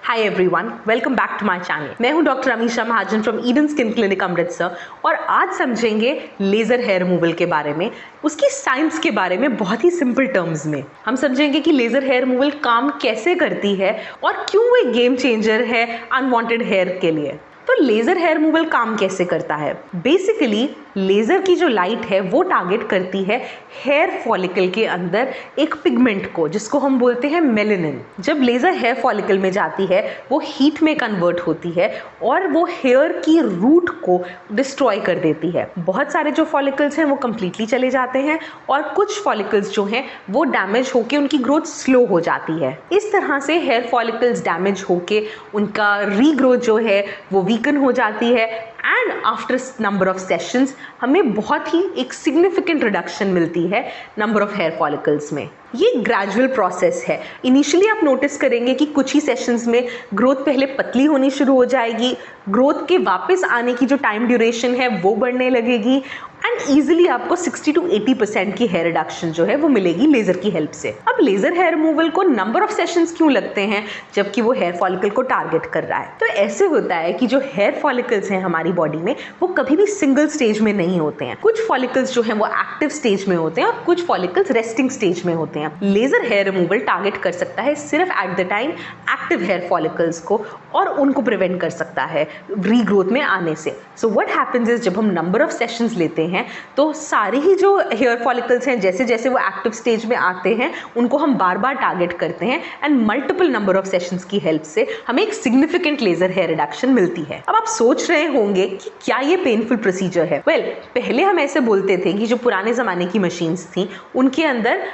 Hi everyone, welcome back to my channel. मैं हूं doctor Amisha Mahajan from Eden Skin Clinic Amritsar और आज समझेंगे लेजर हेयर रिमूवल के बारे में, उसकी साइंस के बारे में बहुत ही सिंपल टर्म्स में। हम समझेंगे कि लेजर हेयर रिमूवल काम कैसे करती है और क्यों वो एक गेम चेंजर है अनवांटेड हेयर के लिए। तो लेजर हेयर रिमूवल काम कैसे करता है? बेसिकली लेजर की जो लाइट है वो टारगेट करती है हेयर फॉलिकल के अंदर एक पिगमेंट को, जिसको हम बोलते हैं मेलेनिन। जब लेजर हेयर फॉलिकल में जाती है वो हीट में कन्वर्ट होती है और वो हेयर की रूट को डिस्ट्रॉय कर देती है। बहुत सारे जो फॉलिकल्स हैं वो कंप्लीटली चले जाते हैं और कुछ फॉलिकल्स जो हैं वो डैमेज होके उनकी ग्रोथ स्लो हो जाती है। इस तरह से हेयर फॉलिकल्स डैमेज होके उनका रीग्रोथ जो है वो वीकन हो जाती है and after number of sessions हमें बहुत ही एक सिग्निफिकेंट रिडक्शन मिलती है नंबर ऑफ हेयर फॉलिकल्स में। ये ग्रेजुअल प्रोसेस है। इनिशियली आप नोटिस करेंगे कि कुछ ही सेशंस में ग्रोथ पहले पतली होनी शुरू हो जाएगी, ग्रोथ के वापस आने की जो टाइम ड्यूरेशन है वो बढ़ने लगेगी एंड ईजिली आपको 60 to 80% की हेयर रिडक्शन जो है वो मिलेगी लेजर की हेल्प से। अब लेजर हेयर रिमूवल को नंबर ऑफ सेशंस क्यों लगते हैं जबकि वो हेयर फॉलिकल को टारगेट कर रहा है? तो ऐसे होता है कि जो हेयर फॉलिकल्स हैं हमारी बॉडी में वो कभी भी सिंगल स्टेज में नहीं होते हैं। कुछ फॉलिकल्स जो हैं वो एक्टिव स्टेज में होते हैं और कुछ फॉलिकल्स रेस्टिंग स्टेज में होते हैं। लेजर हेयर रिमूवल टारगेट कर सकता है सिर्फ at the time active hair follicles को और उनको प्रिवेंट कर सकता है रीग्रोथ में आने से। सो व्हाट हैपेंस इज जब हम नंबर ऑफ सेशंस लेते हैं तो सारे ही जो हेयर फॉलिकल्स हैं जैसे जैसे वो एक्टिव स्टेज में आते हैं उनको हम बार बार टारगेट करते हैं and multiple number of sessions की हेल्प से हमें एक सिग्निफिकेंट लेजर हेयर रिडक्शन मिलती है। अब आप सोच रहे होंगे कि क्या ये पेनफुल प्रोसीजर है? वेल, पहले हम ऐसे बोलते थे कि जो पुराने ज़माने की मशीन्स थी उनके अंदर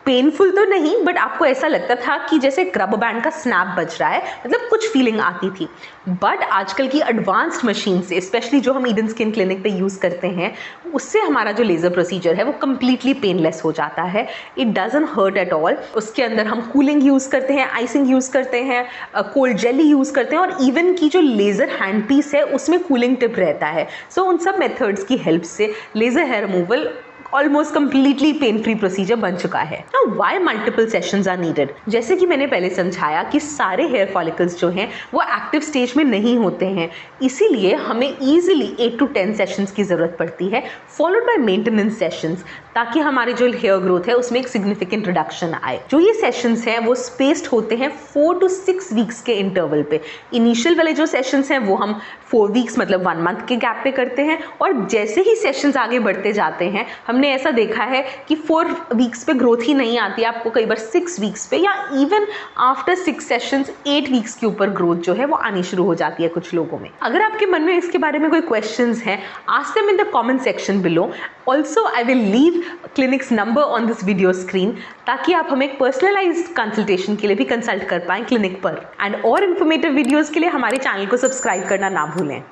पेनफुल तो नहीं बट आपको ऐसा लगता था कि जैसे रबर बैंड का स्नैप बज रहा है, मतलब कुछ फीलिंग आती थी। बट आजकल की एडवांस्ड मशीन से, स्पेशली जो हम ईडन स्किन क्लिनिक पे यूज़ करते हैं, उससे हमारा जो लेज़र प्रोसीजर है वो कम्प्लीटली पेनलेस हो जाता है। It doesn't hurt at all. उसके अंदर हम कूलिंग यूज़ करते हैं, आइसिंग यूज़ करते हैं, कोल्ड जेली यूज़ करते हैं और इवन की जो लेज़र हैंड पीस है उसमें कूलिंग टिप रहता है। सो उन सब मेथड्स की हेल्प से laser hair removal almost completely pain free procedure बन चुका है। Now why multiple sessions are needed? जैसे कि मैंने पहले समझाया कि सारे हेयर फॉलिकल्स जो हैं वो एक्टिव स्टेज में नहीं होते हैं, इसीलिए हमें इजीली 8 to 10 सेशंस की ज़रूरत पड़ती है फॉलोड बाय मेंटेनेंस सेशंस, ताकि हमारे जो हेयर ग्रोथ है उसमें एक सिग्निफिकेंट रिडक्शन आए। जो ये सेशंस हैं वो स्पेस्ड होते हैं 4 to 6 वीक्स के इंटरवल पे। इनिशियल वाले जो सेशंस हैं वो हम 4 वीक्स मतलब 1 मंथ के गैप पे करते हैं और जैसे ही सेशंस आगे बढ़ते जाते हैं हमने ऐसा देखा है कि 4 वीक्स पे ग्रोथ ही नहीं आती, आपको कई बार 6 वीक्स पे या इवन आफ्टर 6 सेशंस 8 वीक्स के ऊपर ग्रोथ जो है वो आनी शुरू हो जाती है कुछ लोगों में। अगर आपके मन में इसके बारे में कोई क्वेश्चंस हैं, ask them in the comment section below. Also I will leave clinics number on this video screen ताकि आप हमें एक पर्सनलाइज्ड कंसल्टेशन के लिए भी कंसल्ट कर पाएं क्लिनिक पर। एंड और इन्फॉर्मेटिव वीडियोज़ के लिए हमारे चैनल को सब्सक्राइब करना ना भूलें।